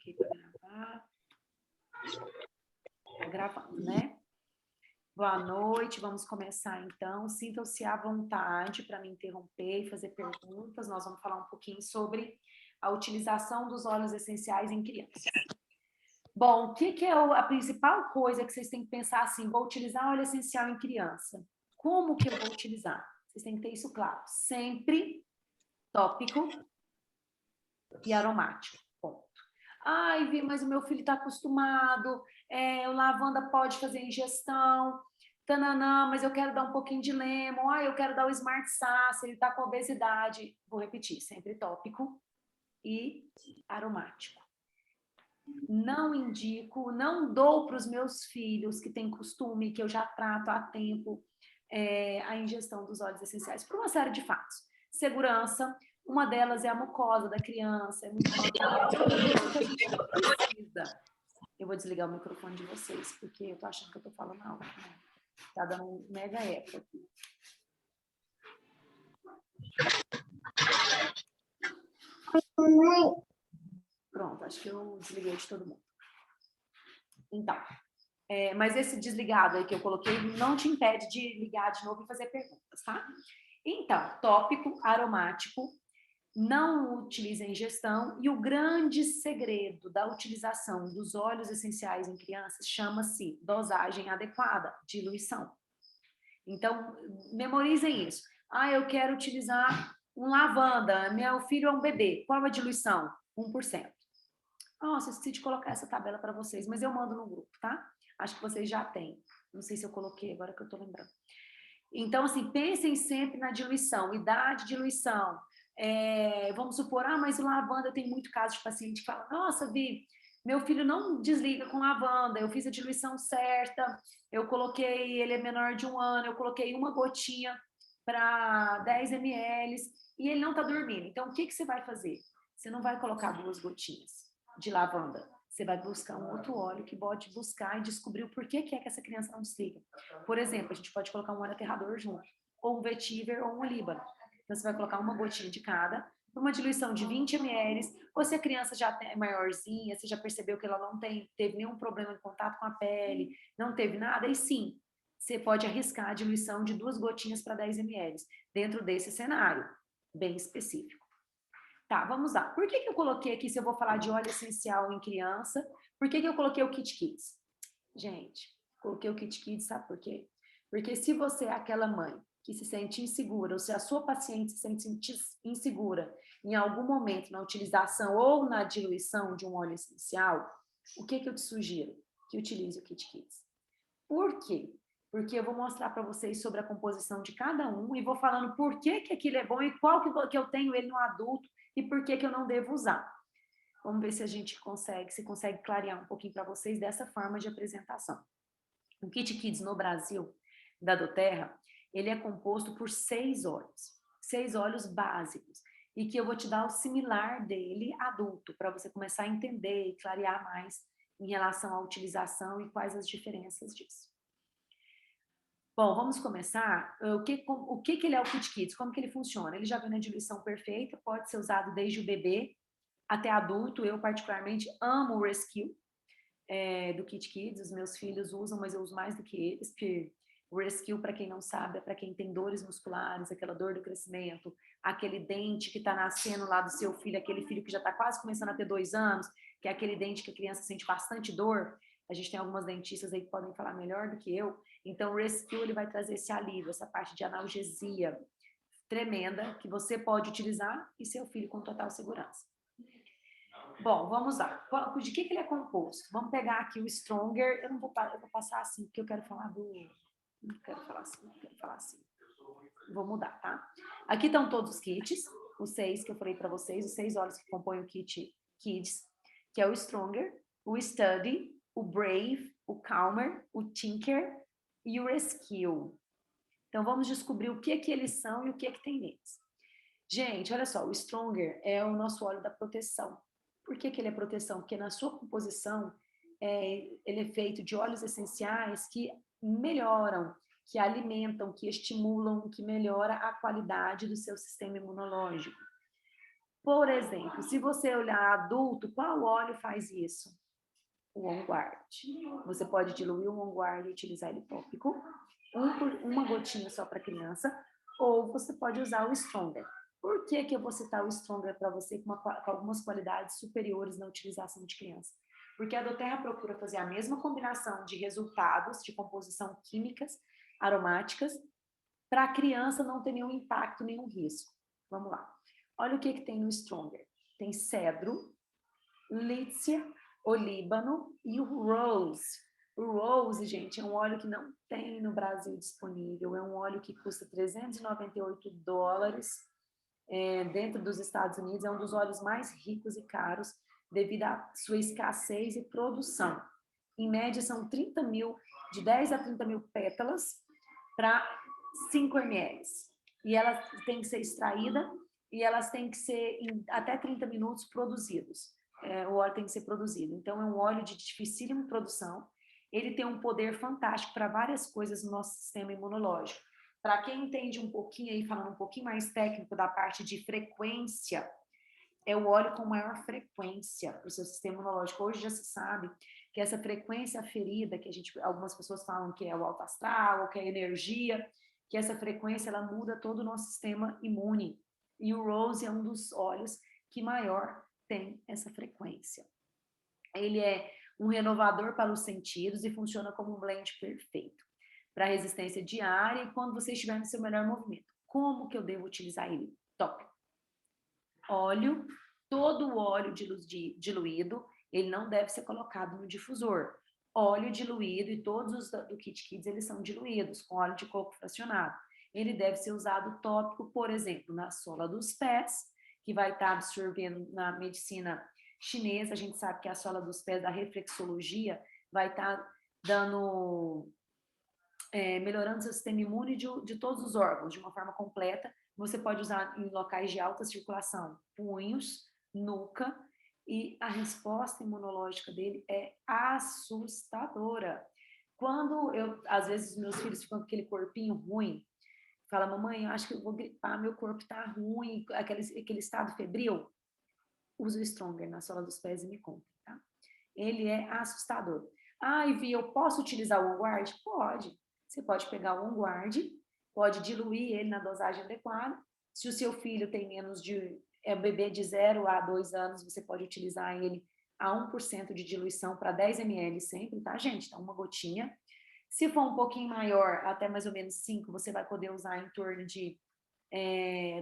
Coloquei para gravar. Tá gravando, né? Boa noite, vamos começar então. Sintam-se à vontade para me interromper e fazer perguntas. Nós vamos falar um pouquinho sobre a utilização dos óleos essenciais em crianças. Bom, o que é a principal coisa que vocês têm que pensar assim? Vou utilizar óleo essencial em criança. Como que eu vou utilizar? Vocês têm que ter isso claro. Sempre tópico e aromático. Ponto. Ai, Vi, mas o meu filho está acostumado, o lavanda pode fazer ingestão, tananã, mas eu quero dar um pouquinho de lemon, eu quero dar o Smart Sass, ele está com obesidade. Vou repetir, sempre tópico e aromático. Não indico, não dou para os meus filhos que têm costume, que eu já trato há tempo, a ingestão dos óleos essenciais, por uma série de fatos. Segurança, uma delas é a mucosa da criança, é muito importante. Eu vou desligar o microfone de vocês, porque eu tô achando que eu tô falando alto, né? Tá dando um mega eco aqui. Pronto, acho que eu desliguei de todo mundo. Então, mas esse desligado aí que eu coloquei não te impede de ligar de novo e fazer perguntas, tá? Então, tópico, aromático, não utiliza ingestão, e o grande segredo da utilização dos óleos essenciais em crianças chama-se dosagem adequada, diluição. Então, memorizem isso. Eu quero utilizar um lavanda, meu filho é um bebê, qual a diluição? 1%. Nossa, eu esqueci de colocar essa tabela para vocês, mas eu mando no grupo, tá? Acho que vocês já têm. Não sei se eu coloquei, agora que eu tô lembrando. Então, assim, pensem sempre na diluição, idade de diluição. Vamos supor, mas o lavanda, tem muito caso de paciente que fala, nossa, Vi, meu filho não desliga com lavanda, eu fiz a diluição certa, eu coloquei, ele é menor de 1 ano, eu coloquei uma gotinha para 10 ml e ele não está dormindo. Então, o que você vai fazer? Você não vai colocar 2 gotinhas de lavanda. Você vai buscar um outro óleo que pode buscar e descobrir o porquê que essa criança não desliga. Por exemplo, a gente pode colocar um óleo aterrador junto, ou um vetiver ou um líbano. Então, você vai colocar uma gotinha de cada, uma diluição de 20 ml, ou se a criança já é maiorzinha, você já percebeu que ela não teve nenhum problema em contato com a pele, não teve nada, aí sim, você pode arriscar a diluição de 2 gotinhas para 10 ml, dentro desse cenário, bem específico. Tá, vamos lá. Por que eu coloquei aqui, se eu vou falar de óleo essencial em criança, por que eu coloquei o Kit Kids? Gente, coloquei o Kit Kids, sabe por quê? Porque se você é aquela mãe que se sente insegura, ou se a sua paciente se sente insegura em algum momento na utilização ou na diluição de um óleo essencial, o que eu te sugiro? Que utilize o Kit Kids. Por quê? Porque eu vou mostrar para vocês sobre a composição de cada um e vou falando por que aquilo é bom e qual que eu tenho ele no adulto e por que eu não devo usar. Vamos ver se a gente consegue clarear um pouquinho para vocês dessa forma de apresentação. O Kit Kids no Brasil, da doTERRA, ele é composto por 6 óleos básicos, e que eu vou te dar o similar dele adulto, para você começar a entender e clarear mais em relação à utilização e quais as diferenças disso. Bom, vamos começar. O que ele é o Kit Kids? Como que ele funciona? Ele já vem na diluição perfeita, pode ser usado desde o bebê até adulto. Eu, particularmente, amo o Rescue do Kit Kids. Os meus filhos usam, mas eu uso mais do que eles, porque o Rescue, para quem não sabe, é para quem tem dores musculares, aquela dor do crescimento, aquele dente que está nascendo lá do seu filho, aquele filho que já está quase começando a ter 2 anos, que é aquele dente que a criança sente bastante dor. A gente tem algumas dentistas aí que podem falar melhor do que eu. Então, o Rescue, ele vai trazer esse alívio, essa parte de analgesia tremenda, que você pode utilizar e seu filho com total segurança. Bom, vamos lá. De que ele é composto? Vamos pegar aqui o Stronger. Eu vou passar assim, porque eu quero falar do... Não quero falar assim. Vou mudar, tá? Aqui estão todos os kits, os 6 que eu falei para vocês, os 6 óleos que compõem o Kit Kids, que é o Stronger, o Study, o Brave, o Calmer, o Tinker e o Rescue. Então, vamos descobrir o que eles são e o que tem neles. Gente, olha só, o Stronger é o nosso óleo da proteção. Por que ele é proteção? Porque na sua composição, ele é feito de óleos essenciais que melhoram, que alimentam, que estimulam, que melhora a qualidade do seu sistema imunológico. Por exemplo, se você olhar adulto, qual óleo faz isso? O On Guard. Você pode diluir o On Guard e utilizar ele tópico, uma gotinha só para criança, ou você pode usar o Stronger. Por que que eu vou citar o Stronger para você com algumas qualidades superiores na utilização de criança? Porque a doTERRA procura fazer a mesma combinação de resultados de composição químicas, aromáticas, para a criança não ter nenhum impacto, nenhum risco. Vamos lá. Olha o que tem no Stronger. Tem cedro, lícia, olíbano e o rose. O rose, gente, é um óleo que não tem no Brasil disponível. É um óleo que custa $398 dentro dos Estados Unidos. É um dos óleos mais ricos e caros devido à sua escassez e produção. Em média, são 30 mil, de 10 a 30 mil pétalas para 5 ml. E ela tem que ser extraída e elas têm que ser em até 30 minutos produzidos. O óleo tem que ser produzido. Então, é um óleo de dificílima produção. Ele tem um poder fantástico para várias coisas no nosso sistema imunológico. Para quem entende um pouquinho aí, falando um pouquinho mais técnico da parte de frequência, é o óleo com maior frequência para o seu sistema imunológico. Hoje já se sabe que essa frequência aferida, que algumas pessoas falam que é o alto astral, ou que é a energia, que essa frequência ela muda todo o nosso sistema imune. E o Rose é um dos óleos que maior tem essa frequência. Ele é um renovador para os sentidos e funciona como um blend perfeito para resistência diária e quando você estiver no seu melhor movimento. Como que eu devo utilizar ele? Top! Óleo, todo o óleo diluído, ele não deve ser colocado no difusor. Óleo diluído e todos os do Kit Kids, eles são diluídos com óleo de coco fracionado. Ele deve ser usado tópico, por exemplo, na sola dos pés, que vai estar absorvendo na medicina chinesa. A gente sabe que a sola dos pés da reflexologia vai estar dando, melhorando o seu sistema imune de todos os órgãos, de uma forma completa. Você pode usar em locais de alta circulação, punhos, nuca, e a resposta imunológica dele é assustadora. Às vezes, meus filhos ficam com aquele corpinho ruim, fala, mamãe, eu acho que eu vou gripar, meu corpo tá ruim, aquele estado febril, usa o Stronger na sola dos pés e me compre, tá? Ele é assustador. Vi, eu posso utilizar o On Guard? Pode. Você pode pegar o On Guard, pode diluir ele na dosagem adequada. Se o seu filho tem bebê de 0 a 2 anos, você pode utilizar ele a 1% de diluição para 10 ml sempre, tá, gente? Então, uma gotinha. Se for um pouquinho maior, até mais ou menos 5, você vai poder usar em torno de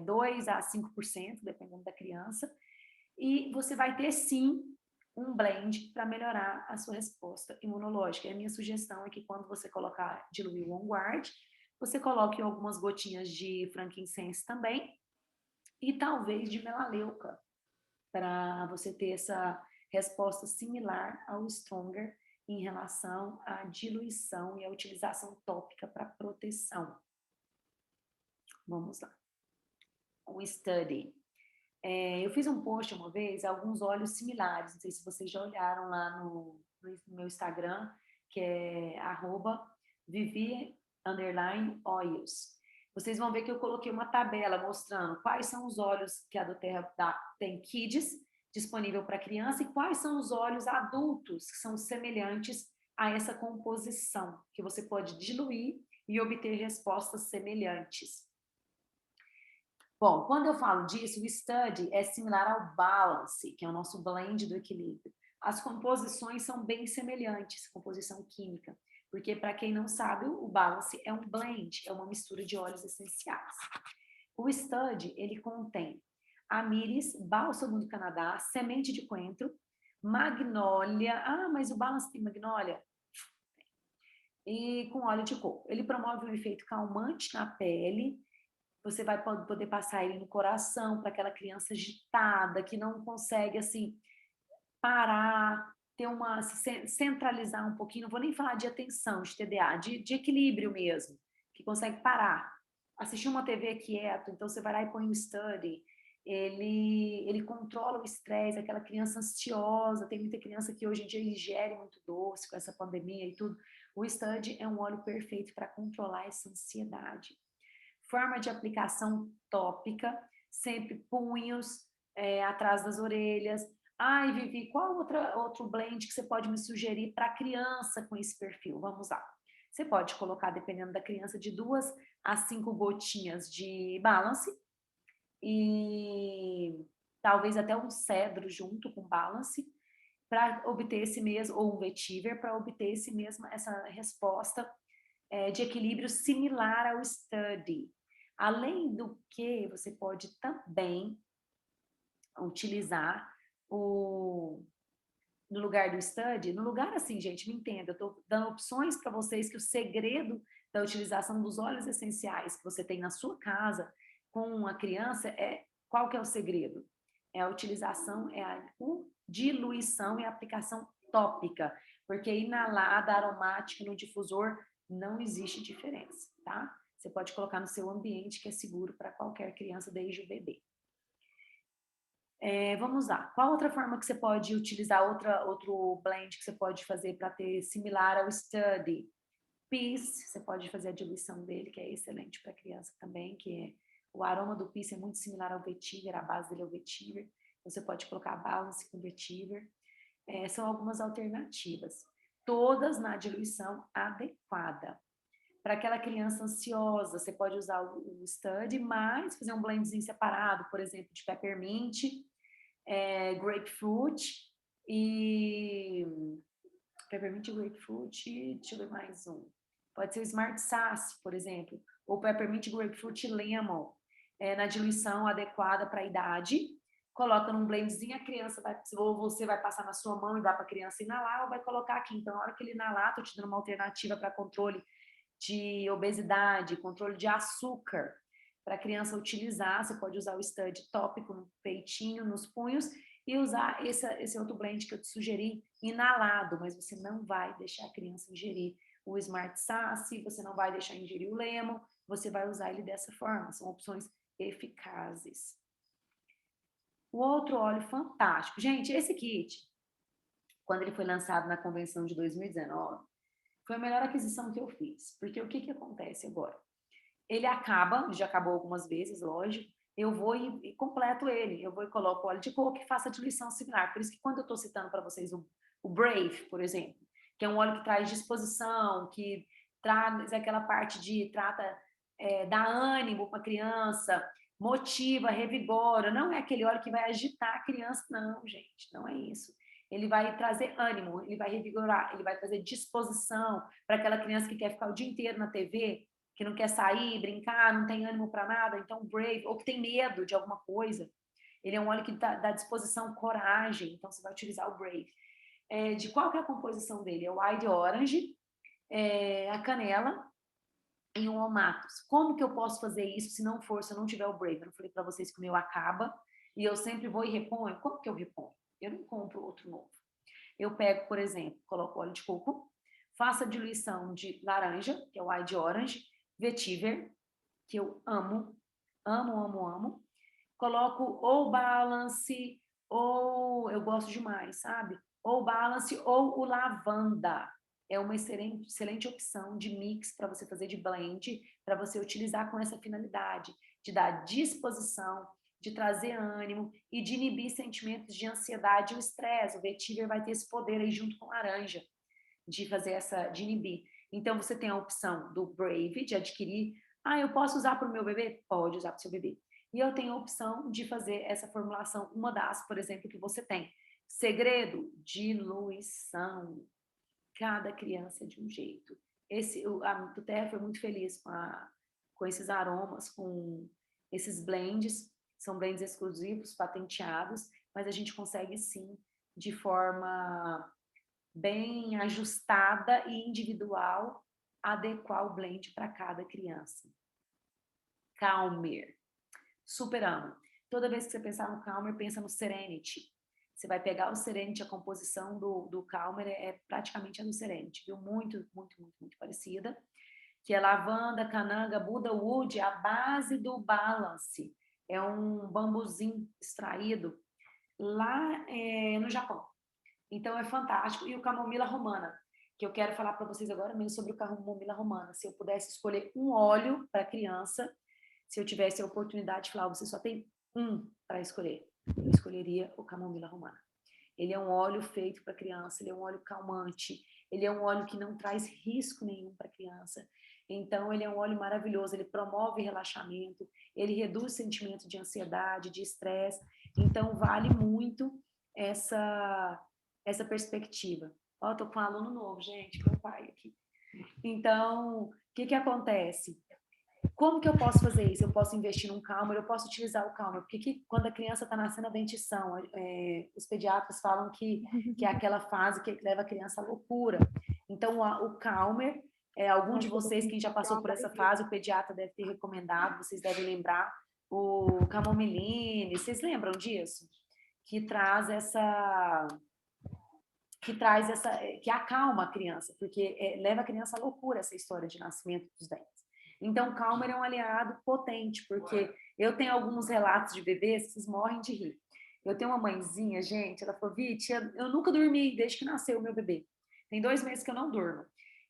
2 a 5%, dependendo da criança. E você vai ter, sim, um blend para melhorar a sua resposta imunológica. E a minha sugestão é que quando você diluir o On Guard, você coloque algumas gotinhas de frankincense também e talvez de melaleuca, para você ter essa resposta similar ao Stronger em relação à diluição e à utilização tópica para proteção. Vamos lá. Um study. Eu fiz um post uma vez, alguns óleos similares, não sei se vocês já olharam lá no meu Instagram, que é @vivi_oils. Vocês vão ver que eu coloquei uma tabela mostrando quais são os óleos que a doTERRA tem Kids disponível para criança e quais são os óleos adultos que são semelhantes a essa composição, que você pode diluir e obter respostas semelhantes. Bom, quando eu falo disso, o study é similar ao balance, que é o nosso blend do equilíbrio. As composições são bem semelhantes, composição química, porque para quem não sabe, o balance é um blend, é uma mistura de óleos essenciais. O study, ele contém amíris, bálsamo do Canadá, semente de coentro, magnólia. Mas o balance tem magnólia? E com óleo de coco. Ele promove um efeito calmante na pele. Você vai poder passar ele no coração para aquela criança agitada, que não consegue, assim, parar, centralizar um pouquinho. Não vou nem falar de atenção, de TDA, de equilíbrio mesmo, que consegue parar. Assistir uma TV quieto, então você vai lá e põe um study. Ele controla o estresse, aquela criança ansiosa. Tem muita criança que hoje em dia ingere muito doce com essa pandemia e tudo. O study é um óleo perfeito para controlar essa ansiedade. Forma de aplicação tópica, sempre punhos, atrás das orelhas. Ai, Vivi, qual outro blend que você pode me sugerir para criança com esse perfil? Vamos lá. Você pode colocar, dependendo da criança, de 2 a 5 gotinhas de balance e talvez até um cedro junto com balance para obter esse mesmo, ou um vetiver, para obter essa resposta de equilíbrio similar ao study. Além do que, você pode também utilizar no lugar do study, no lugar assim, gente, me entenda, eu estou dando opções para vocês que o segredo da utilização dos óleos essenciais que você tem na sua casa com a criança qual que é o segredo? É a utilização, diluição e aplicação tópica, porque inalada, aromática no difusor não existe diferença, tá? Você pode colocar no seu ambiente que é seguro para qualquer criança desde o bebê. Vamos lá. Qual outra forma que você pode utilizar, outro blend que você pode fazer para ter similar ao study? Peace, você pode fazer a diluição dele, que é excelente para criança também, o aroma do Peace é muito similar ao vetiver, a base dele é o vetiver. Você pode colocar balance com vetiver. São algumas alternativas, todas na diluição adequada. Para aquela criança ansiosa, você pode usar o study, mas fazer um blendzinho separado, por exemplo, de peppermint, grapefruit e peppermint e grapefruit, deixa eu ver mais um. Pode ser o Smart Sass, por exemplo, ou peppermint, grapefruit e lemon, na diluição adequada para a idade. Coloca num blendzinho, a criança ou você vai passar na sua mão e dá para a criança inalar, ou vai colocar aqui. Então, na hora que ele inalar, estou te dando uma alternativa para controle de obesidade, controle de açúcar, para a criança utilizar. Você pode usar o study tópico no peitinho, nos punhos, e usar esse outro blend que eu te sugeri, inalado, mas você não vai deixar a criança ingerir o Smart Sassy, você não vai deixar ingerir o Lemon, você vai usar ele dessa forma, são opções eficazes. O outro óleo fantástico. Gente, esse kit, quando ele foi lançado na convenção de 2019, foi a melhor aquisição que eu fiz, porque o que acontece agora? Ele já acabou algumas vezes, lógico, eu vou e completo ele, eu vou e coloco óleo de coco e faço a diluição similar. Por isso que quando eu estou citando para vocês o Brave, por exemplo, que é um óleo que traz disposição, que traz aquela parte trata, dá ânimo para a criança, motiva, revigora, não é aquele óleo que vai agitar a criança, não, gente, não é isso. Ele vai trazer ânimo, ele vai revigorar, ele vai trazer disposição para aquela criança que quer ficar o dia inteiro na TV, que não quer sair, brincar, não tem ânimo para nada, então Brave, ou que tem medo de alguma coisa, ele é um óleo que dá disposição, coragem, então você vai utilizar o Brave. De qual que é a composição dele? É o Wild Orange, a canela e o Omatus. Como que eu posso fazer isso se não tiver o Brave? Eu falei para vocês que o meu acaba e eu sempre vou e reponho. Como que eu reponho? Eu não compro outro novo. Eu pego, por exemplo, coloco óleo de coco, faço a diluição de laranja, que é o Wild Orange, vetiver, que eu amo, amo, amo, amo. Coloco ou balance, ou eu gosto demais, sabe? Ou balance, ou o lavanda. É uma excelente opção de mix para você fazer de blend, para você utilizar com essa finalidade, de dar disposição, de trazer ânimo e de inibir sentimentos de ansiedade e o estresse. O vetiver vai ter esse poder aí junto com laranja, de fazer de inibir. Então, você tem a opção do Brave, de adquirir. Eu posso usar para o meu bebê? Pode usar para o seu bebê. E eu tenho a opção de fazer essa formulação, uma das, por exemplo, que você tem. Segredo? Diluição. Cada criança é de um jeito. A Tuterra foi muito feliz com esses aromas, com esses blends. São blends exclusivos, patenteados, mas a gente consegue sim, de forma bem ajustada e individual, adequar o blend para cada criança. Calmer. Super amo. Toda vez que você pensar no Calmer, pensa no Serenity. Você vai pegar o Serenity, a composição do Calmer é praticamente a do Serenity, viu? Muito, muito, muito, muito parecida. Que é lavanda, cananga, Buda Wood, a base do Balance. É um bambuzinho extraído lá no Japão. Então é fantástico. E o camomila romana, que eu quero falar para vocês agora mesmo sobre o camomila romana. Se eu pudesse escolher um óleo para criança, se eu tivesse a oportunidade de falar, você só tem um para escolher. eu escolheria o camomila romana. Ele é um óleo feito para criança, ele é um óleo calmante, ele é um óleo que não traz risco nenhum para a criança. Então, ele é um óleo maravilhoso, ele promove relaxamento, ele reduz o sentimento de ansiedade, de estresse. Então, vale muito essa perspectiva. Ó, tô com um aluno novo, gente, meu pai aqui. Então, o que acontece? Como que eu posso fazer isso? Eu posso investir num Calmer, eu posso utilizar o Calmer, porque quando a criança está nascendo a dentição, os pediatras falam que é aquela fase que leva a criança à loucura. Então, o Calmer, algum de vocês, quem já passou por essa fase, o pediatra deve ter recomendado, vocês devem lembrar, o Camomiline, vocês lembram disso? Que traz que acalma a criança, porque leva a criança à loucura essa história de nascimento dos dentes. Então, o Calmer é um aliado potente, porque eu tenho alguns relatos de bebês que vocês morrem de rir. Eu tenho uma mãezinha, gente, ela falou, Viti, eu nunca dormi desde que nasceu o meu bebê. Tem 2 meses que eu não durmo.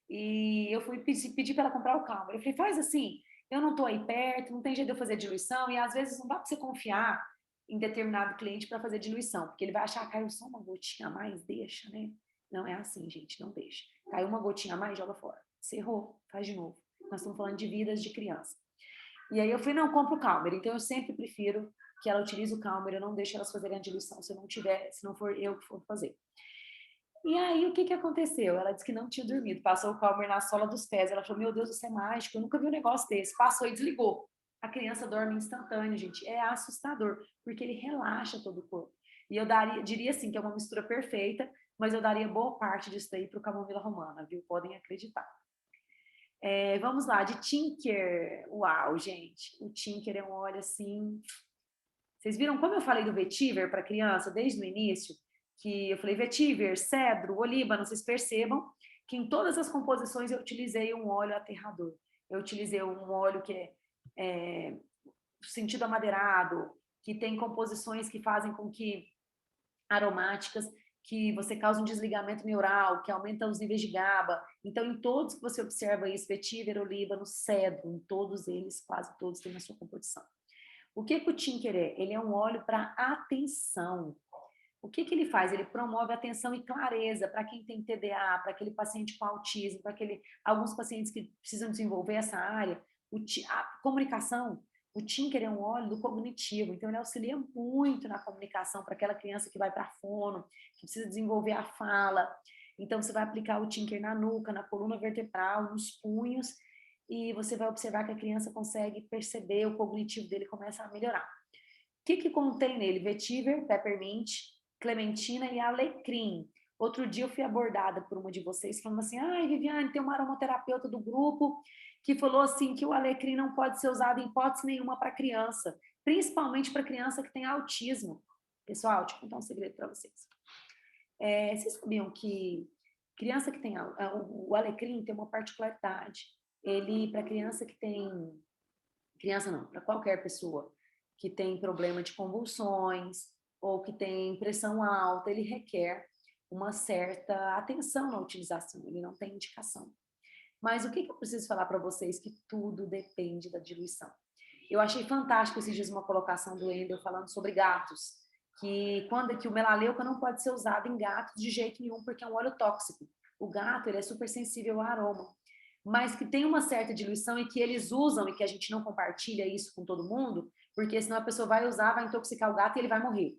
E eu fui pedir para ela comprar o Calmer. Eu falei, faz assim, eu não estou aí perto, não tem jeito de eu fazer diluição, e às vezes não dá para você confiar em determinado cliente para fazer diluição, porque ele vai achar, caiu só uma gotinha a mais, deixa, né? Não é assim, gente, não deixa. Caiu uma gotinha a mais, joga fora. Você errou, faz de novo. Nós estamos falando de vidas de criança. E aí eu falei, não, compra o Calmer. Então eu sempre prefiro que ela utilize o Calmer, eu não deixo elas fazerem a diluição se não for eu que for fazer. E aí, o que aconteceu? Ela disse que não tinha dormido, passou o Calmer na sola dos pés. Ela falou, meu Deus, isso é mágico, eu nunca vi um negócio desse. Passou e desligou. A criança dorme instantâneo, gente. É assustador, porque ele relaxa todo o corpo. E eu diria assim, que é uma mistura perfeita, mas eu daria boa parte disso daí para o camomila romana, viu? Podem acreditar. Vamos lá, de Tinker. Uau, gente. O Tinker é um óleo assim... Vocês viram como eu falei do vetiver para criança desde o início? Que eu falei vetiver, cedro, olíbano, vocês percebam que em todas as composições eu utilizei um óleo aterrador. Eu utilizei um óleo que é sentido amadeirado, que tem composições que fazem com que aromáticas, que você causa um desligamento neural, que aumenta os níveis de GABA. Então, em todos que você observa isso, vetiver, olíbano, cedro, em todos eles, quase todos têm a sua composição. O que o Tinker é? Ele é um óleo para atenção. O que ele faz? Ele promove atenção e clareza para quem tem TDA, para aquele paciente com autismo, para alguns pacientes que precisam desenvolver essa área. A comunicação. O Tinker é um óleo do cognitivo, então ele auxilia muito na comunicação para aquela criança que vai para a fono, que precisa desenvolver a fala. Então você vai aplicar o Tinker na nuca, na coluna vertebral, nos punhos, e você vai observar que a criança consegue perceber, o cognitivo dele começa a melhorar. O que contém nele? Vetiver, peppermint, clementina e alecrim. Outro dia eu fui abordada por uma de vocês falando assim, ai, Viviane, tem uma aromaterapeuta do grupo que falou assim que o alecrim não pode ser usado em hipótese nenhuma para criança, principalmente para criança que tem autismo. Pessoal, deixa eu contar um segredo para vocês. Vocês sabiam que criança que tem o alecrim tem uma particularidade. Ele, para criança que tem... Criança não, para qualquer pessoa que tem problema de convulsões ou que tem pressão alta, ele requer uma certa atenção na utilização, ele não tem indicação. Mas o que eu preciso falar para vocês? Que tudo depende da diluição. Eu achei fantástico esses dias uma colocação do Endel falando sobre gatos, que o melaleuca não pode ser usado em gatos de jeito nenhum, porque é um óleo tóxico. O gato, ele é super sensível ao aroma, mas que tem uma certa diluição e que eles usam e que a gente não compartilha isso com todo mundo, porque senão a pessoa vai usar, vai intoxicar o gato e ele vai morrer.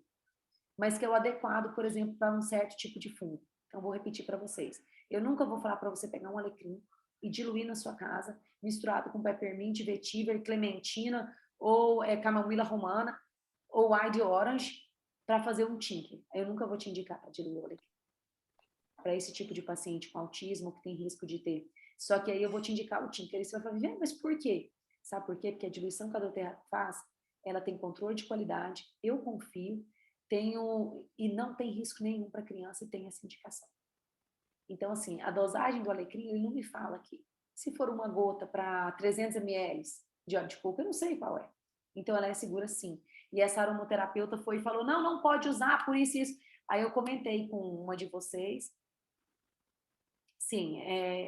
Mas que é o adequado, por exemplo, para um certo tipo de fungo. Então, vou repetir para vocês. Eu nunca vou falar para você pegar um alecrim e diluir na sua casa, misturado com peppermint, vetiver, clementina, ou camomila romana, ou eye de orange, para fazer um tinker. Eu nunca vou te indicar para diluir o alecrim. Para esse tipo de paciente com autismo, que tem risco de ter. Só que aí eu vou te indicar o tinker. Aí você vai falar, mas por quê? Sabe por quê? Porque a diluição que a doTERRA faz, ela tem controle de qualidade, eu confio, e não tem risco nenhum para a criança e tem essa indicação. Então, assim, a dosagem do alecrim, ele não me fala aqui. Se for uma gota para 300 ml de óleo de coco, eu não sei qual é. Então, ela é segura sim. E essa aromaterapeuta foi e falou, não pode usar por isso e isso. Aí eu comentei com uma de vocês. Sim,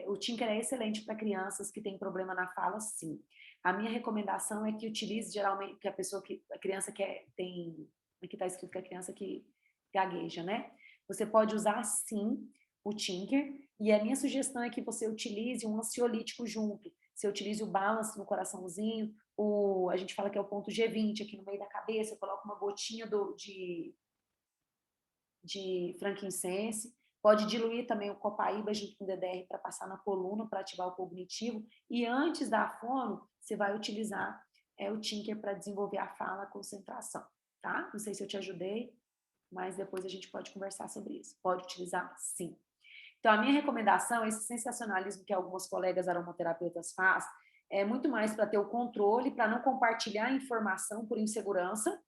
o Tinker é excelente para crianças que têm problema na fala, sim. A minha recomendação é que utilize geralmente, que a criança que tem Aqui está escrito que a criança que gagueja, né? Você pode usar, sim, o Tinker, e a minha sugestão é que você utilize um ansiolítico junto. Você utilize o balance no coraçãozinho, a gente fala que é o ponto G20 aqui no meio da cabeça, coloca uma gotinha de frankincense, pode diluir também o copaíba junto com o DDR para passar na coluna, para ativar o cognitivo, e antes da fono, você vai utilizar o Tinker para desenvolver a fala, a concentração, tá? Não sei se eu te ajudei, mas depois a gente pode conversar sobre isso. Pode utilizar, sim. Então, a minha recomendação, esse sensacionalismo que algumas colegas aromaterapeutas fazem, é muito mais para ter o controle, para não compartilhar informação por insegurança,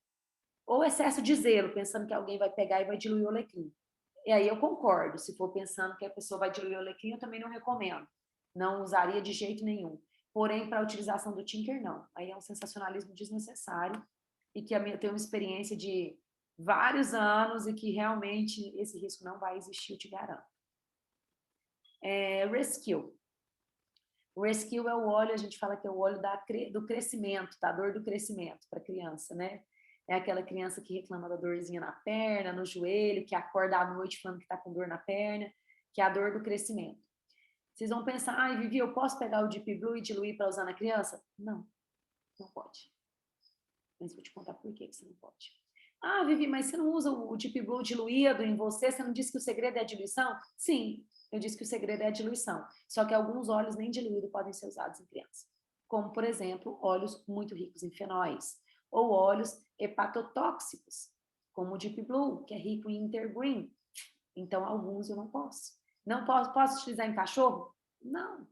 ou excesso de zelo, pensando que alguém vai pegar e vai diluir o alecrim. E aí eu concordo, se for pensando que a pessoa vai diluir o alecrim, eu também não recomendo. Não usaria de jeito nenhum. Porém, para a utilização do Tinker, não. Aí é um sensacionalismo desnecessário e que eu tenho uma experiência de vários anos e que realmente esse risco não vai existir, eu te garanto. Rescue. O Rescue é o óleo, a gente fala que é o óleo do crescimento, da dor do crescimento para a criança, né? É aquela criança que reclama da dorzinha na perna, no joelho, que acorda à noite falando que está com dor na perna, que é a dor do crescimento. Vocês vão pensar, ai, Vivi, eu posso pegar o Deep Blue e diluir para usar na criança? Não, não pode. Mas vou te contar por que você não pode. Ah, Vivi, mas você não usa o Deep Blue diluído em você? Você não disse que o segredo é a diluição? Sim, eu disse que o segredo é a diluição. Só que alguns óleos nem diluídos podem ser usados em criança. Como, por exemplo, óleos muito ricos em fenóis. Ou óleos hepatotóxicos, como o Deep Blue, que é rico em intergreen. Então, alguns eu não posso. Não posso utilizar em cachorro? Não.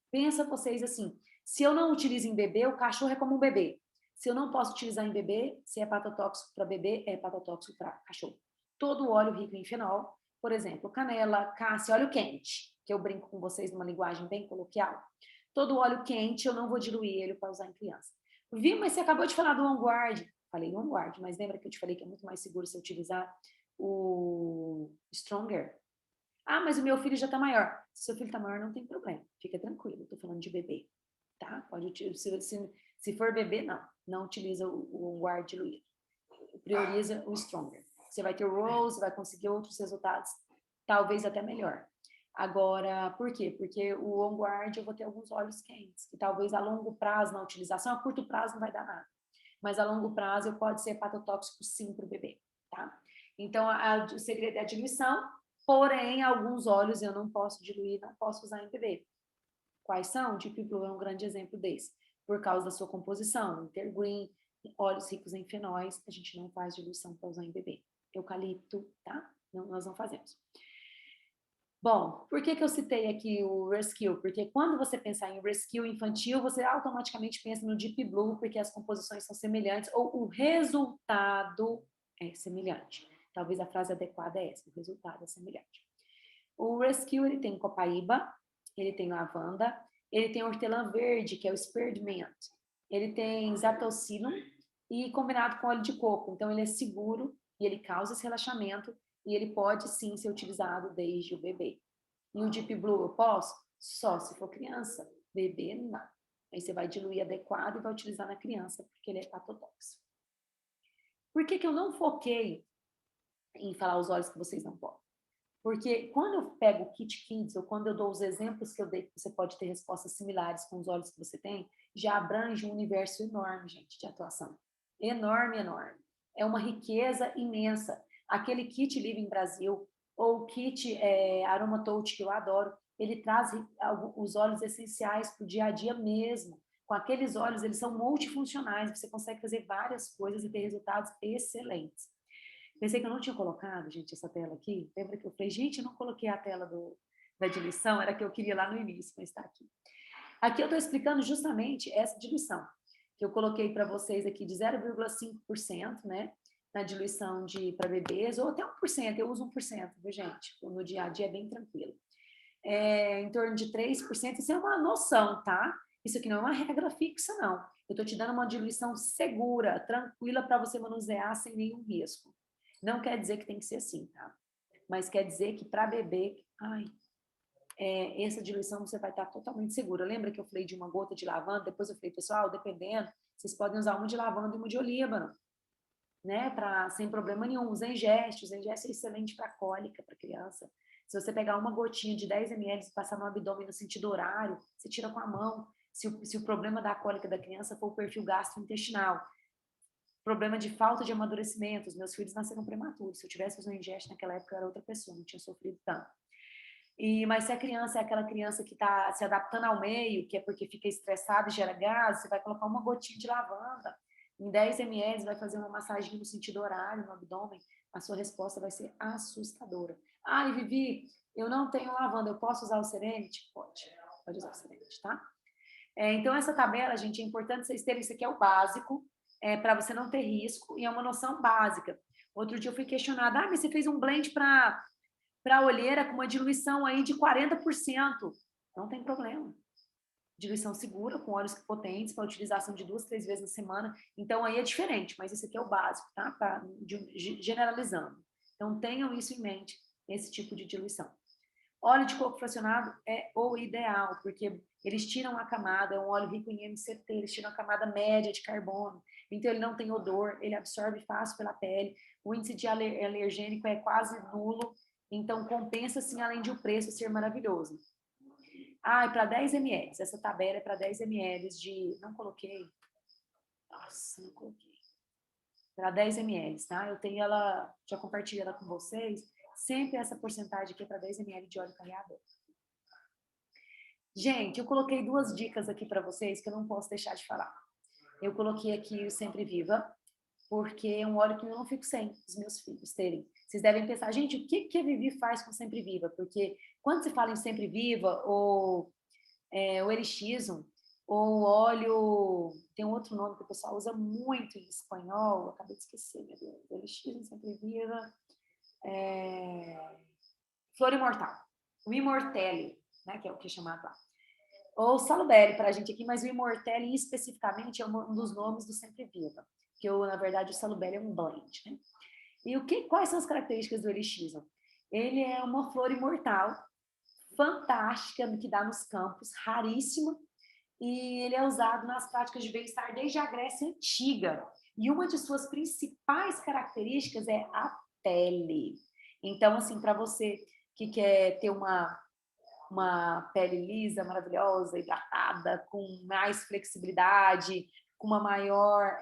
Pensa vocês assim, se eu não utilizo em bebê, o cachorro é como um bebê. Se eu não posso utilizar em bebê, se é hepatotóxico para bebê, é hepatotóxico para cachorro. Todo óleo rico em fenol, por exemplo, canela, cássia, óleo quente, que eu brinco com vocês numa linguagem bem coloquial. Todo óleo quente, eu não vou diluir ele para usar em criança. Viu, mas você acabou de falar do On Guard. Falei On Guard, mas lembra que eu te falei que é muito mais seguro se eu utilizar o Stronger? Ah, mas o meu filho já está maior. Se seu filho está maior, não tem problema. Fica tranquilo, estou falando de bebê. Tá? Pode utilizar. Se for bebê, não utiliza o guard diluído. Prioriza o Stronger. Você vai ter o Rose, vai conseguir outros resultados, talvez até melhor. Agora, por quê? Porque o On Guard eu vou ter alguns óleos quentes, que talvez a longo prazo, na utilização, a curto prazo não vai dar nada. Mas a longo prazo pode ser hepatotóxico sim para o bebê, tá? Então, o segredo é a diluição, porém, alguns óleos eu não posso diluir, não posso usar em bebê. Quais são? O Deep Blue é um grande exemplo desse. Por causa da sua composição, intergreen, óleos ricos em fenóis, a gente não faz diluição para usar em bebê. Eucalipto, tá? Não, nós não fazemos. Bom, por que eu citei aqui o Rescue? Porque quando você pensar em Rescue infantil, você automaticamente pensa no Deep Blue, porque as composições são semelhantes, ou o resultado é semelhante. Talvez a frase adequada é essa, o resultado é semelhante. O Rescue, ele tem copaíba, ele tem lavanda, ele tem hortelã verde, que é o spearmint, ele tem zatocilum e combinado com óleo de coco. Então, ele é seguro e ele causa esse relaxamento e ele pode, sim, ser utilizado desde o bebê. E o Deep Blue eu posso? Só se for criança. Bebê, não. Aí você vai diluir adequado e vai utilizar na criança, porque ele é hepatotóxico. Por que eu não foquei em falar os óleos que vocês não podem? Porque quando eu pego o Kit Kids, ou quando eu dou os exemplos que eu dei, que você pode ter respostas similares com os olhos que você tem, já abrange um universo enorme, gente, de atuação. Enorme, enorme. É uma riqueza imensa. Aquele Kit Living Brasil, ou o Kit Aroma Touch, que eu adoro, ele traz os óleos essenciais para o dia a dia mesmo. Com aqueles óleos, eles são multifuncionais, você consegue fazer várias coisas e ter resultados excelentes. Pensei que eu não tinha colocado, gente, essa tela aqui. Lembra que eu falei, gente, eu não coloquei a tela da diluição, era a que eu queria lá no início, mas está aqui. Aqui eu estou explicando justamente essa diluição, que eu coloquei para vocês aqui de 0,5%, né? Na diluição para bebês, ou até 1%, eu uso 1%, viu, gente? No dia a dia é bem tranquilo. Em torno de 3%, isso é uma noção, tá? Isso aqui não é uma regra fixa, não. Eu estou te dando uma diluição segura, tranquila, para você manusear sem nenhum risco. Não quer dizer que tem que ser assim, tá? Mas quer dizer que para bebê, essa diluição você vai estar totalmente segura. Lembra que eu falei de uma gota de lavanda? Depois eu falei, pessoal, dependendo, vocês podem usar uma de lavanda e uma de olíbano. né? Sem problema nenhum. O Zengeste é excelente para cólica, para criança. Se você pegar uma gotinha de 10 ml e passar no abdômen no sentido horário, você tira com a mão. Se o problema da cólica da criança for o perfil gastrointestinal, problema de falta de amadurecimento, os meus filhos nasceram prematuros. Se eu tivesse usado ingeste naquela época, eu era outra pessoa, não tinha sofrido tanto. Mas se a criança é aquela criança que está se adaptando ao meio, que é porque fica estressada e gera gás, você vai colocar uma gotinha de lavanda em 10 ml, vai fazer uma massagem no sentido horário, no abdômen, a sua resposta vai ser assustadora. Ah, e Vivi, eu não tenho lavanda, eu posso usar o Serenity? Pode usar o Serenity, tá? Então, essa tabela, gente, é importante vocês terem, isso aqui é o básico, para você não ter risco, e é uma noção básica. Outro dia eu fui questionada, mas você fez um blend para olheira com uma diluição aí de 40%. Não tem problema. Diluição segura, com óleos potentes, para utilização de 2, 3 vezes na semana. Então, aí é diferente, mas esse aqui é o básico, tá? Generalizando. Então, tenham isso em mente, esse tipo de diluição. Óleo de coco fracionado é o ideal, porque eles tiram a camada, é um óleo rico em MCT, eles tiram a camada média de carbono, então ele não tem odor, ele absorve fácil pela pele, o índice de alergênico é quase nulo, então compensa sim, além de o preço ser maravilhoso. E para 10 ml, essa tabela é para 10 ml de... Não coloquei. Nossa, não coloquei. Para 10 ml, tá? Eu tenho ela, já compartilhei ela com vocês, sempre essa porcentagem aqui é para 10 ml de óleo carreador. Gente, eu coloquei 2 dicas aqui para vocês que eu não posso deixar de falar. Eu coloquei aqui o Sempre Viva, porque é um óleo que eu não fico sem os meus filhos terem. Vocês devem pensar, gente, o que a Vivi faz com Sempre Viva? Porque quando se fala em Sempre Viva, ou o Elixisum, ou óleo... Tem um outro nome que o pessoal usa muito em espanhol, acabei de esquecer, meu Deus. Elixisum, Sempre Viva... Flor Imortal. O Immortelle, né, que é o que é chamado lá. Ou Salubelle para a gente aqui, mas o Immortelle especificamente é um dos nomes do Sempre Viva, que na verdade o Salubelle é um blend, né? E quais são as características do Elixisum? Ele é uma flor imortal, fantástica, que dá nos campos, raríssima, e ele é usado nas práticas de bem-estar desde a Grécia Antiga. E uma de suas principais características é a pele. Então, assim, para você que quer ter uma pele lisa, maravilhosa, hidratada, com mais flexibilidade, com uma maior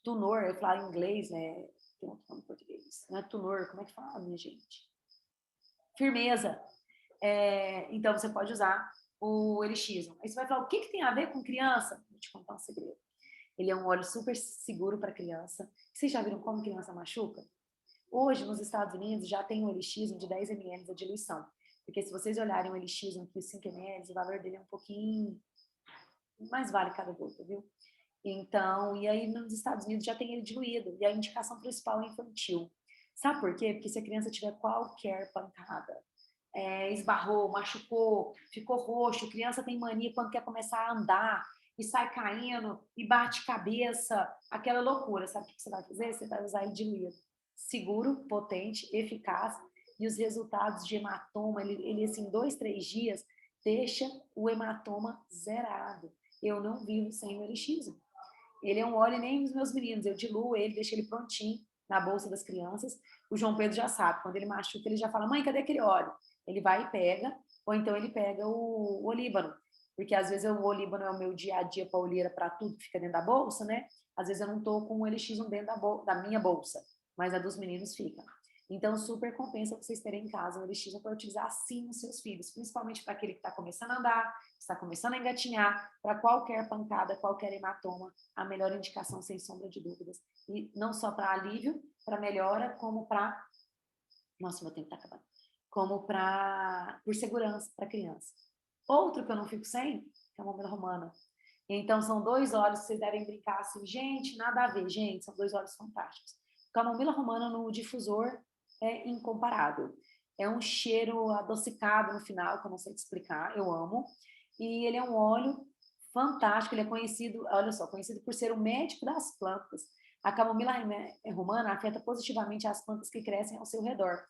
tunor, eu falo em inglês, né? Tem outro nome em português. Não é tunor, como é que fala, minha gente? Firmeza. Então, você pode usar o Elixisum. Aí você vai falar, o que tem a ver com criança? Vou te contar um segredo. Ele é um óleo super seguro para criança. Vocês já viram como criança machuca? Hoje, nos Estados Unidos, já tem um Elixisum de 10 ml de diluição. Porque se vocês olharem o Elixisum aqui, 5 ml, o valor dele é um pouquinho mais vale cada gota, viu? Então, e aí nos Estados Unidos já tem ele diluído. E a indicação principal é infantil. Sabe por quê? Porque se a criança tiver qualquer pancada, esbarrou, machucou, ficou roxo, criança tem mania quando quer começar a andar e sai caindo e bate cabeça, aquela loucura. Sabe o que você vai fazer? Você vai usar ele diluído. Seguro, potente, eficaz, e os resultados de hematoma, ele assim, 2, 3 dias, deixa o hematoma zerado. Eu não vivo sem o Elixisum. Ele é um óleo, nem os meus meninos, eu diluo ele, deixo ele prontinho na bolsa das crianças. O João Pedro já sabe, quando ele machuca, ele já fala, mãe, cadê aquele óleo? Ele vai e pega, ou então ele pega o olíbano, porque às vezes o olíbano é o meu dia a dia para olheira, para tudo que fica dentro da bolsa, né? Às vezes eu não tô com o Elixisum dentro da minha bolsa, mas a dos meninos fica. Então, super compensa vocês terem em casa o Elixisum para utilizar sim nos seus filhos, principalmente para aquele que está começando a andar, que está começando a engatinhar, para qualquer pancada, qualquer hematoma, a melhor indicação, sem sombra de dúvidas. E não só para alívio, para melhora, como para... Nossa, meu tempo está acabando. Como por segurança para criança. Outro que eu não fico sem, é a camomila romana. Então, são 2 óleos que vocês devem brincar assim, gente, nada a ver, gente, são 2 óleos fantásticos. Camomila romana no difusor é incomparável. É um cheiro adocicado no final, que eu não sei te explicar, eu amo. E ele é um óleo fantástico, ele é conhecido, olha só, conhecido por ser o médico das plantas. A camomila romana afeta positivamente as plantas que crescem ao seu redor.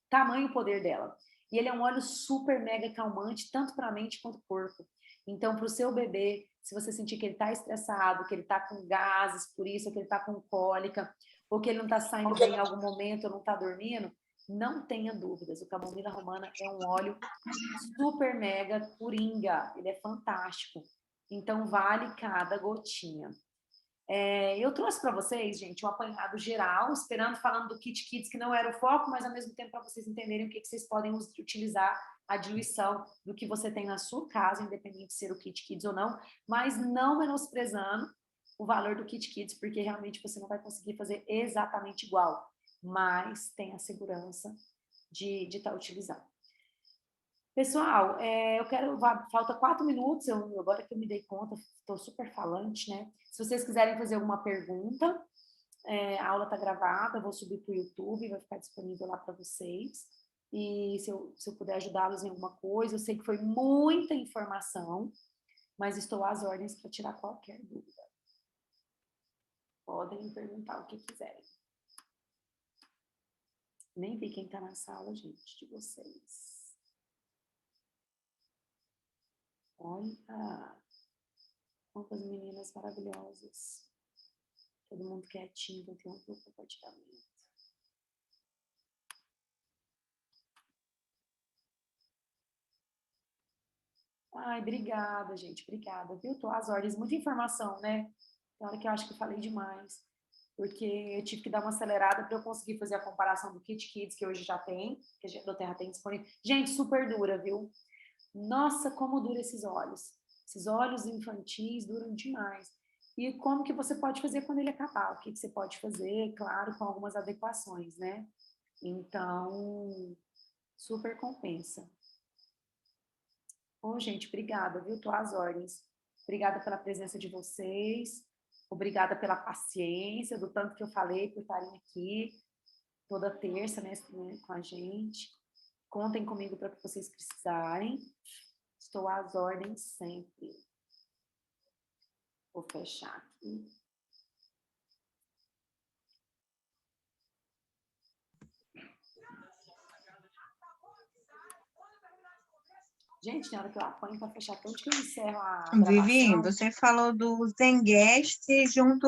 Tamanho o poder dela. E ele é um óleo super mega calmante, tanto para a mente quanto para o corpo. Então, para o seu bebê, se você sentir que ele está estressado, que ele está com gases por isso, ou que ele está com cólica, ou que ele não está saindo bem em algum momento, ou não está dormindo, não tenha dúvidas. O camomila romana é um óleo super mega coringa, ele é fantástico. Então, vale cada gotinha. Eu trouxe para vocês, gente, um apanhado geral, falando do Kit Kids, que não era o foco, mas ao mesmo tempo para vocês entenderem o que vocês podem utilizar a diluição do que você tem na sua casa, independente de ser o Kit Kids ou não, mas não menosprezando o valor do Kit Kids, porque realmente você não vai conseguir fazer exatamente igual, mas tem a segurança de estar utilizando. Pessoal, falta 4 minutos, agora que eu me dei conta, estou super falante, né? Se vocês quiserem fazer alguma pergunta, a aula está gravada, eu vou subir para o YouTube, vai ficar disponível lá para vocês. E se eu puder ajudá-los em alguma coisa, eu sei que foi muita informação, mas estou às ordens para tirar qualquer dúvida. Podem me perguntar o que quiserem. Nem vi quem está na sala, gente, de vocês. Olha, quantas meninas maravilhosas. Todo mundo quietinho, vou ter um grupo de compartilhamento. Ai, obrigada, gente, obrigada. Viu? Tô às ordens, muita informação, né? Na hora que eu acho que eu falei demais. Porque eu tive que dar uma acelerada para eu conseguir fazer a comparação do Kit Kids, que hoje já tem, que a Doterra tem disponível. Gente, super dura, viu? Nossa, como dura esses óleos. Esses óleos infantis duram demais. E como que você pode fazer quando ele acabar? O que você pode fazer, claro, com algumas adequações, né? Então, super compensa. Bom, gente, obrigada, viu? Tô às ordens. Obrigada pela presença de vocês. Obrigada pela paciência, do tanto que eu falei, por estarem aqui toda terça, né, com a gente. Contem comigo para o que vocês precisarem. Estou às ordens sempre. Vou fechar aqui. Gente, na hora que eu apanho para fechar, onde que eu encerro a gravação? Vivi, você falou do Zengeste junto